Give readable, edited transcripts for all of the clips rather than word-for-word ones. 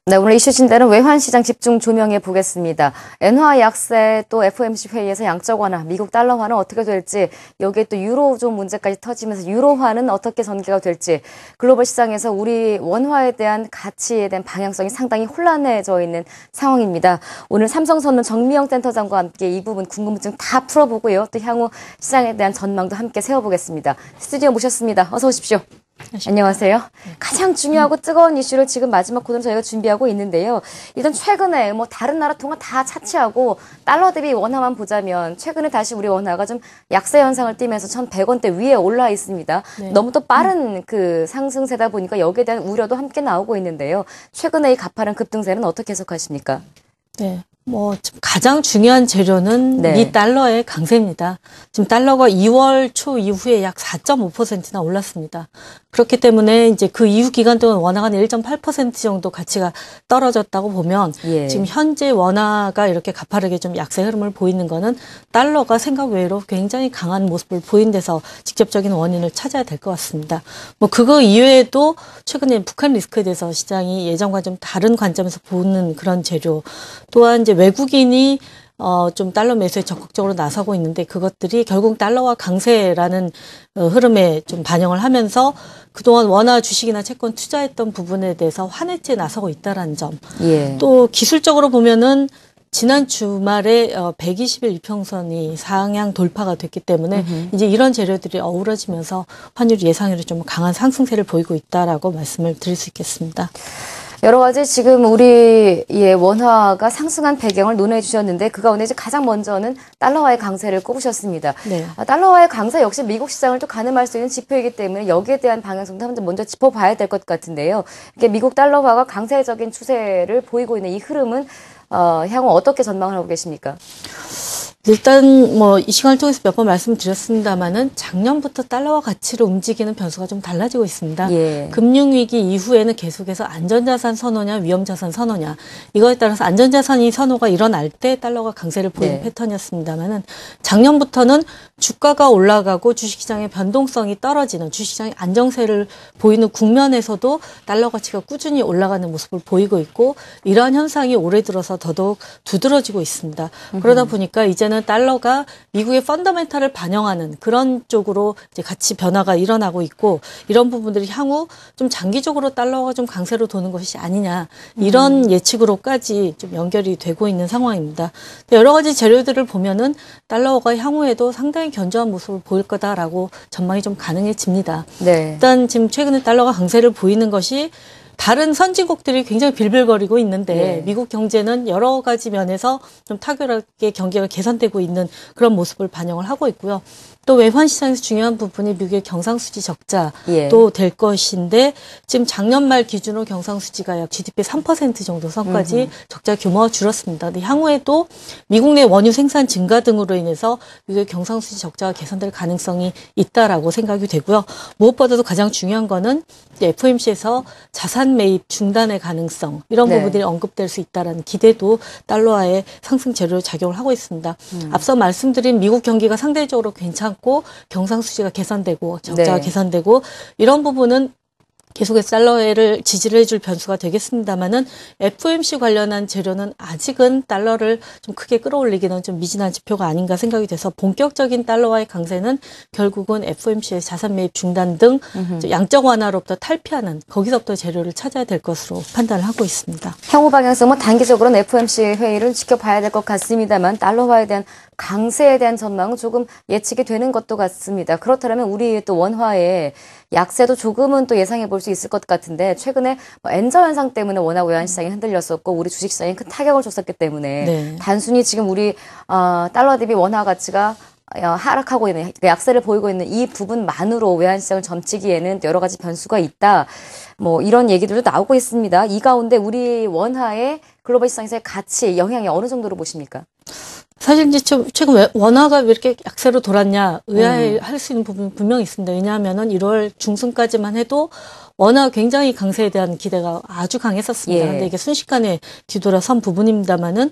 네, 오늘 이슈 진단은 외환시장 집중 조명해 보겠습니다. 엔화 약세 또 FOMC 회의에서 양적 완화, 미국 달러화는 어떻게 될지, 여기에 또 유로존 문제까지 터지면서 유로화는 어떻게 전개가 될지, 글로벌 시장에서 우리 원화에 대한 가치에 대한 방향성이 상당히 혼란해져 있는 상황입니다. 오늘 삼성선물 정미영 센터장과 함께 이 부분 궁금증 다 풀어보고요. 또 향후 시장에 대한 전망도 함께 세워보겠습니다. 스튜디오 모셨습니다. 어서 오십시오. 안녕하세요. 가장 중요하고 뜨거운 이슈를 지금 마지막 코너로 저희가 준비하고 있는데요. 일단 최근에 다른 나라 통화 다 차치하고 달러 대비 원화만 보자면 최근에 다시 우리 원화가 좀 약세 현상을 띠면서 1,100원대 위에 올라 있습니다. 네. 너무 또 빠른 그 상승세다 보니까 여기에 대한 우려도 함께 나오고 있는데요. 최근에 이 가파른 급등세는 어떻게 해석하십니까? 네. 가장 중요한 재료는 미 달러의 강세입니다. 지금 달러가 2월 초 이후에 약 4.5%나 올랐습니다. 그렇기 때문에 이제 그 이후 기간 동안 원화가 1.8% 정도 가치가 떨어졌다고 보면 지금 현재 원화가 이렇게 가파르게 좀 약세 흐름을 보이는 거는 달러가 생각 외로 굉장히 강한 모습을 보인 데서 직접적인 원인을 찾아야 될 것 같습니다. 그거 이외에도 최근에 북한 리스크에 대해서 시장이 예전과 좀 다른 관점에서 보는 그런 재료, 또한 이제 외국인이 좀 달러 매수에 적극적으로 나서고 있는데 그것들이 결국 달러와 강세라는 흐름에 좀 반영을 하면서 그동안 원화 주식이나 채권 투자했던 부분에 대해서 환해지에 나서고 있다라는 점. 또 기술적으로 보면은 지난 주말에 120일 이평선이 상향 돌파가 됐기 때문에 이제 이런 재료들이 어우러지면서 환율 예상외로 좀 강한 상승세를 보이고 있다라고 말씀을 드릴 수 있겠습니다. 여러 가지 지금 우리의 원화가 상승한 배경을 논해 주셨는데 그 가운데 이제 가장 먼저는 달러화의 강세를 꼽으셨습니다. 네. 달러화의 강세 역시 미국 시장을 또 가늠할 수 있는 지표이기 때문에 여기에 대한 방향성도 먼저 짚어봐야 될 것 같은데요. 이렇게 미국 달러화가 강세적인 추세를 보이고 있는 이 흐름은 향후 어떻게 전망을 하고 계십니까? 일단 이 시간을 통해서 몇 번 말씀드렸습니다만은 작년부터 달러와 가치를 움직이는 변수가 좀 달라지고 있습니다. 금융위기 이후에는 계속해서 안전자산 선호냐 위험자산 선호냐, 이거에 따라서 안전자산이 선호가 일어날 때 달러가 강세를 보이는 패턴이었습니다만은 작년부터는 주가가 올라가고 주식시장의 변동성이 떨어지는, 주식시장의 안정세를 보이는 국면에서도 달러 가치가 꾸준히 올라가는 모습을 보이고 있고, 이러한 현상이 올해 들어서 더더욱 두드러지고 있습니다. 그러다 보니까 이제는 달러가 미국의 펀더멘탈을 반영하는 그런 쪽으로 이제 가치 변화가 일어나고 있고, 이런 부분들이 향후 좀 장기적으로 달러가 좀 강세로 도는 것이 아니냐, 이런 예측으로까지 좀 연결이 되고 있는 상황입니다. 여러 가지 재료들을 보면은 달러가 향후에도 상당히 견조한 모습을 보일 거다라고 전망이 좀 가능해집니다. 일단 지금 최근에 달러가 강세를 보이는 것이 다른 선진국들이 굉장히 빌빌거리고 있는데 미국 경제는 여러 가지 면에서 좀 탁월하게 경기가 개선되고 있는 그런 모습을 반영을 하고 있고요. 또 외환시장에서 중요한 부분이 미국의 경상수지 적자도 될 것인데, 지금 작년 말 기준으로 경상수지가 약 GDP 3% 정도 선까지 적자 규모가 줄었습니다. 근데 향후에도 미국 내 원유 생산 증가 등으로 인해서 미국의 경상수지 적자가 개선될 가능성이 있다라고 생각이 되고요. 무엇보다도 가장 중요한 거는 FOMC에서 자산 매입 중단의 가능성, 이런 부분들이 언급될 수 있다라는 기대도 달러화의 상승 재료로 작용을 하고 있습니다. 앞서 말씀드린 미국 경기가 상대적으로 괜찮고 경상수지가 개선되고 적자가 개선되고, 이런 부분은 계속해서 달러를 지지를 해줄 변수가 되겠습니다만은 FOMC 관련한 재료는 아직은 달러를 좀 크게 끌어올리기는 좀 미진한 지표가 아닌가 생각이 돼서, 본격적인 달러와의 강세는 결국은 FOMC의 자산 매입 중단 등 양적 완화로부터 탈피하는, 거기서부터 재료를 찾아야 될 것으로 판단을 하고 있습니다. 향후 방향성은 단기적으로는 FOMC 회의를 지켜봐야 될 것 같습니다만 달러화에 대한 강세에 대한 전망은 조금 예측이 되는 것도 같습니다. 그렇다면 우리 또 원화의 약세도 조금은 또 예상해 볼 수 있을 것 같은데, 최근에 엔저 현상 때문에 워낙 외환시장이 흔들렸었고 우리 주식시장에 큰 타격을 줬었기 때문에 단순히 지금 우리 달러 대비 원화 가치가 하락하고 있는, 약세를 보이고 있는 이 부분만으로 외환시장을 점치기에는 여러 가지 변수가 있다, 이런 얘기들도 나오고 있습니다. 이 가운데 우리 원화의 글로벌 시장에서의 가치 영향이 어느 정도로 보십니까? 사실 이제 최근 원화가 왜 이렇게 약세로 돌았냐 의아해할 수 있는 부분이 분명히 있습니다. 왜냐하면은 1월 중순까지만 해도 원화가 굉장히 강세에 대한 기대가 아주 강했었습니다. 근데 이게 순식간에 뒤돌아선 부분입니다만은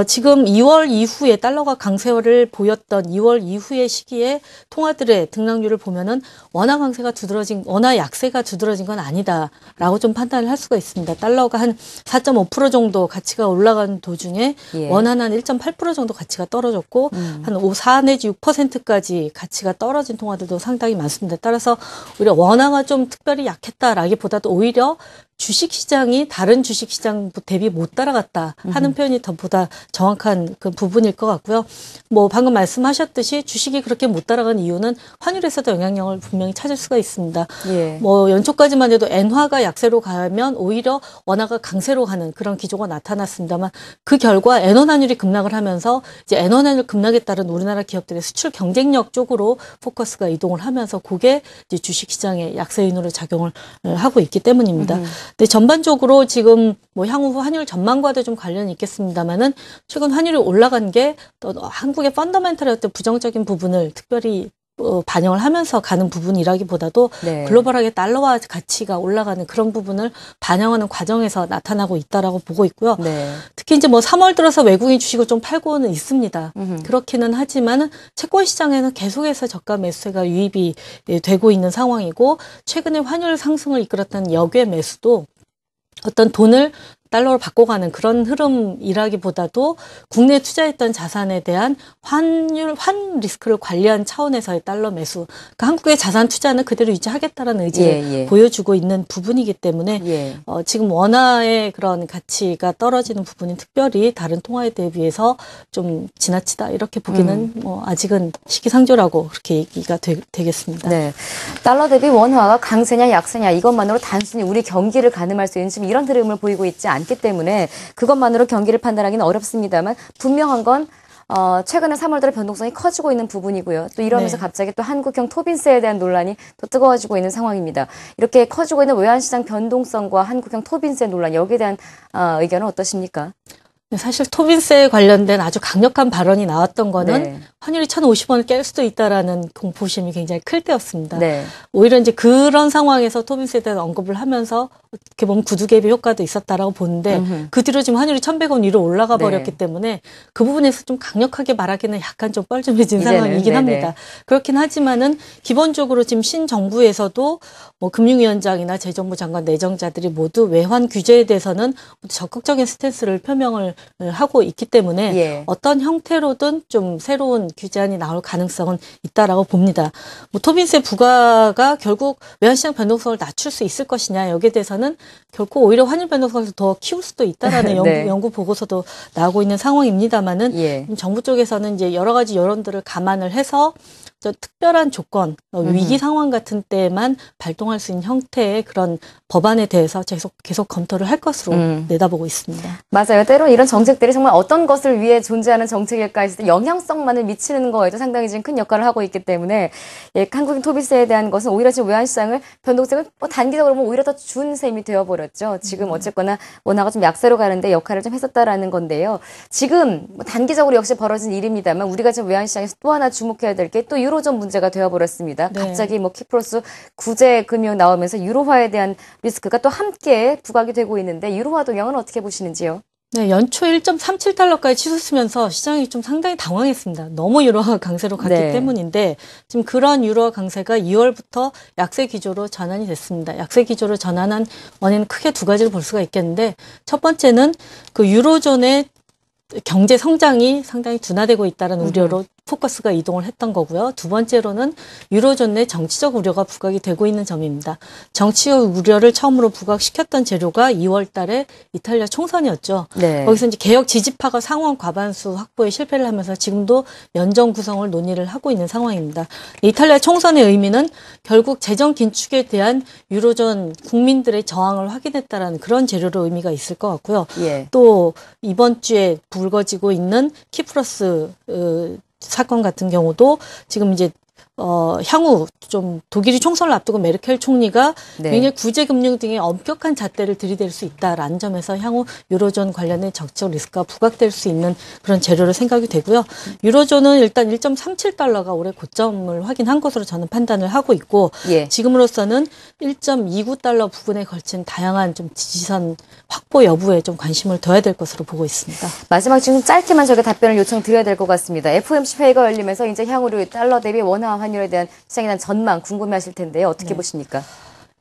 지금 2월 이후에 달러가 강세를 보였던 2월 이후의 시기에 통화들의 등락률을 보면은 원화 약세가 두드러진 건 아니다라고 좀 판단을 할 수가 있습니다. 달러가 한 4.5% 정도 가치가 올라가는 도중에 원화는 한 1.8% 정도 가치가 떨어졌고 한 4 내지 6%까지 가치가 떨어진 통화들도 상당히 많습니다. 따라서 오히려 원화가 좀 특별히 약했다라기보다도 오히려 주식시장이 다른 주식시장 대비 못 따라갔다 하는 표현이 더 보다 정확한 그 부분일 것 같고요. 뭐 방금 말씀하셨듯이 주식이 그렇게 못 따라간 이유는 환율에서도 영향력을 분명히 찾을 수가 있습니다. 뭐 연초까지만 해도 엔화가 약세로 가면 오히려 원화가 강세로 가는 그런 기조가 나타났습니다만 그 결과 엔원 환율이 급락을 하면서 이제 엔원 환율 급락에 따른 우리나라 기업들의 수출 경쟁력 쪽으로 포커스가 이동을 하면서 그게 이제 주식시장의 약세 요인으로 작용을 하고 있기 때문입니다. 근데 전반적으로 지금 뭐 향후 환율 전망과도 좀 관련이 있겠습니다만은 최근 환율이 올라간 게 또 한국의 펀더멘털의 어떤 부정적인 부분을 특별히 반영을 하면서 가는 부분이라기보다도 글로벌하게 달러화 가치가 올라가는 그런 부분을 반영하는 과정에서 나타나고 있다라고 보고 있고요. 특히 이제 뭐 3월 들어서 외국인 주식을 좀 팔고는 있습니다. 그렇기는 하지만은 채권 시장에는 계속해서 저가 매수세가 유입이 되고 있는 상황이고 최근에 환율 상승을 이끌었던 역외 매수도 어떤 돈을 달러로 바꿔가는 그런 흐름이라기보다도 국내에 투자했던 자산에 대한 환 리스크를 관리한 차원에서의 달러 매수. 그러니까 한국의 자산 투자는 그대로 유지하겠다라는 의지를 보여주고 있는 부분이기 때문에 지금 원화의 그런 가치가 떨어지는 부분이 특별히 다른 통화에 대비해서 좀 지나치다 이렇게 보기는 뭐 아직은 시기상조라고 그렇게 얘기가 되겠습니다. 네. 달러 대비 원화가 강세냐 약세냐 이것만으로 단순히 우리 경기를 가늠할 수 있는 지금 이런 흐름을 보이고 있지 않기 때문에 그것만으로 경기를 판단하기는 어렵습니다만 분명한 건 최근에 3월 들어 변동성이 커지고 있는 부분이고요. 또 이러면서 갑자기 또 한국형 토빈세에 대한 논란이 또 뜨거워지고 있는 상황입니다. 이렇게 커지고 있는 외환시장 변동성과 한국형 토빈세 논란 여기에 대한 의견은 어떠십니까? 사실 토빈세에 관련된 아주 강력한 발언이 나왔던 거는 환율이 1,050원을 깰 수도 있다라는 공포심이 굉장히 클 때였습니다. 오히려 이제 그런 상황에서 토빈세에 대한 언급을 하면서 어떻게 보면 구두개비 효과도 있었다라고 보는데 그 뒤로 지금 환율이 1,100원 위로 올라가 버렸기 때문에 그 부분에서 좀 강력하게 말하기는 약간 좀 뻘쭘해진 상황이긴 합니다. 그렇긴 하지만은 기본적으로 지금 신정부에서도 뭐 금융위원장이나 재정부 장관 내정자들이 모두 외환 규제에 대해서는 적극적인 스탠스를 표명을 하고 있기 때문에 어떤 형태로든 좀 새로운 규제안이 나올 가능성은 있다라고 봅니다. 뭐 토빈세 부과가 결국 외환시장 변동성을 낮출 수 있을 것이냐 여기에 대해서는 결코 오히려 환율 변동성을 더 키울 수도 있다라는 연구 보고서도 나오고 있는 상황입니다만은 정부 쪽에서는 이제 여러 가지 여론들을 감안을 해서 특별한 조건, 위기 상황 같은 때만 발동할 수 있는 형태의 그런 법안에 대해서 계속 검토를 할 것으로 내다보고 있습니다. 맞아요. 때로는 이런 정책들이 정말 어떤 것을 위해 존재하는 정책일까 했을 때 영향성만을 미치는 거에도 상당히 지금 큰 역할을 하고 있기 때문에 한국인 토비세에 대한 것은 오히려 지금 외환시장을 변동성을 단기적으로 보면 오히려 더 준 셈이 되어버렸죠. 지금 어쨌거나 원화가 좀 약세로 가는데 역할을 좀 했었다라는 건데요. 지금 단기적으로 역시 벌어진 일입니다만 우리가 지금 외환시장에서 또 하나 주목해야 될 게 또 유로존 문제가 되어버렸습니다. 갑자기 뭐 키프로스 구제 금융 나오면서 유로화에 대한 리스크가 또 함께 부각이 되고 있는데 유로화 동향은 어떻게 보시는지요? 네, 연초 1.37달러까지 치솟으면서 시장이 좀 상당히 당황했습니다. 너무 유로화가 강세로 갔기 때문인데 지금 그런 유로화 강세가 2월부터 약세 기조로 전환이 됐습니다. 약세 기조로 전환한 원인은 크게 두 가지를 볼 수가 있겠는데 첫 번째는 그 유로존의 경제 성장이 상당히 둔화되고 있다는 우려로 포커스가 이동을 했던 거고요. 두 번째로는 유로존 내 정치적 우려가 부각이 되고 있는 점입니다. 정치적 우려를 처음으로 부각시켰던 재료가 2월 달에 이탈리아 총선이었죠. 거기서 이제 개혁 지지파가 상원 과반수 확보에 실패를 하면서 지금도 연정 구성을 논의를 하고 있는 상황입니다. 이탈리아 총선의 의미는 결국 재정 긴축에 대한 유로존 국민들의 저항을 확인했다라는 그런 재료로 의미가 있을 것 같고요. 또 이번 주에 불거지고 있는 키프로스 사건 같은 경우도 지금 이제 향후 좀 독일이 총선을 앞두고 메르켈 총리가 네. 굉장히 구제 금융 등의 엄격한 잣대를 들이댈 수 있다라는 점에서 향후 유로존 관련된 정치적 리스크가 부각될 수 있는 그런 재료로 생각이 되고요. 유로존은 일단 1.37달러가 올해 고점을 확인한 것으로 저는 판단을 하고 있고 예. 지금으로서는 1.29달러 부근에 걸친 다양한 좀 지지선 확보 여부에 좀 관심을 둬야 될 것으로 보고 있습니다. 마지막 지금 짧게만 저게 답변을 요청드려야 될 것 같습니다. FOMC 회의가 열리면서 이제 향후로 달러 대비 원화 환율에 대한 시장에 대한 전망 궁금해하실 텐데요. 어떻게 보십니까?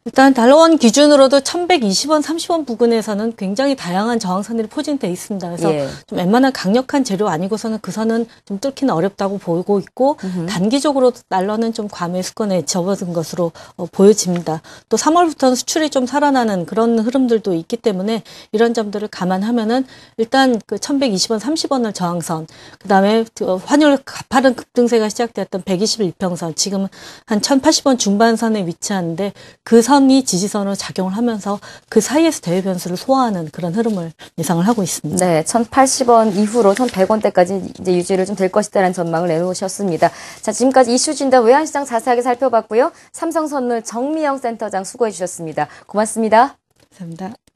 일단 달러원 기준으로도 1120원, 30원 부근에서는 굉장히 다양한 저항선들이 포진돼 있습니다. 그래서 예. 좀 웬만한 강력한 재료 아니고서는 그 선은 좀 뚫기는 어렵다고 보이고 있고 단기적으로 달러는 좀 과매수권에 접어든 것으로 보여집니다. 또 3월부터는 수출이 좀 살아나는 그런 흐름들도 있기 때문에 이런 점들을 감안하면은 일단 그 1120원, 30원을 저항선, 그다음에 환율 가파른 급등세가 시작되었던 121평선, 지금 한 1080원 중반선에 위치하는데 그 선이 지지선으로 작용을 하면서 그 사이에서 대외 변수를 소화하는 그런 흐름을 예상을 하고 있습니다. 네, 1080원 이후로 1100원대까지 이제 유지를 좀 될 것이다라는 전망을 내놓으셨습니다. 자, 지금까지 이슈 진단 외환시장 자세하게 살펴봤고요. 삼성선물 정미영 센터장 수고해 주셨습니다. 고맙습니다. 감사합니다.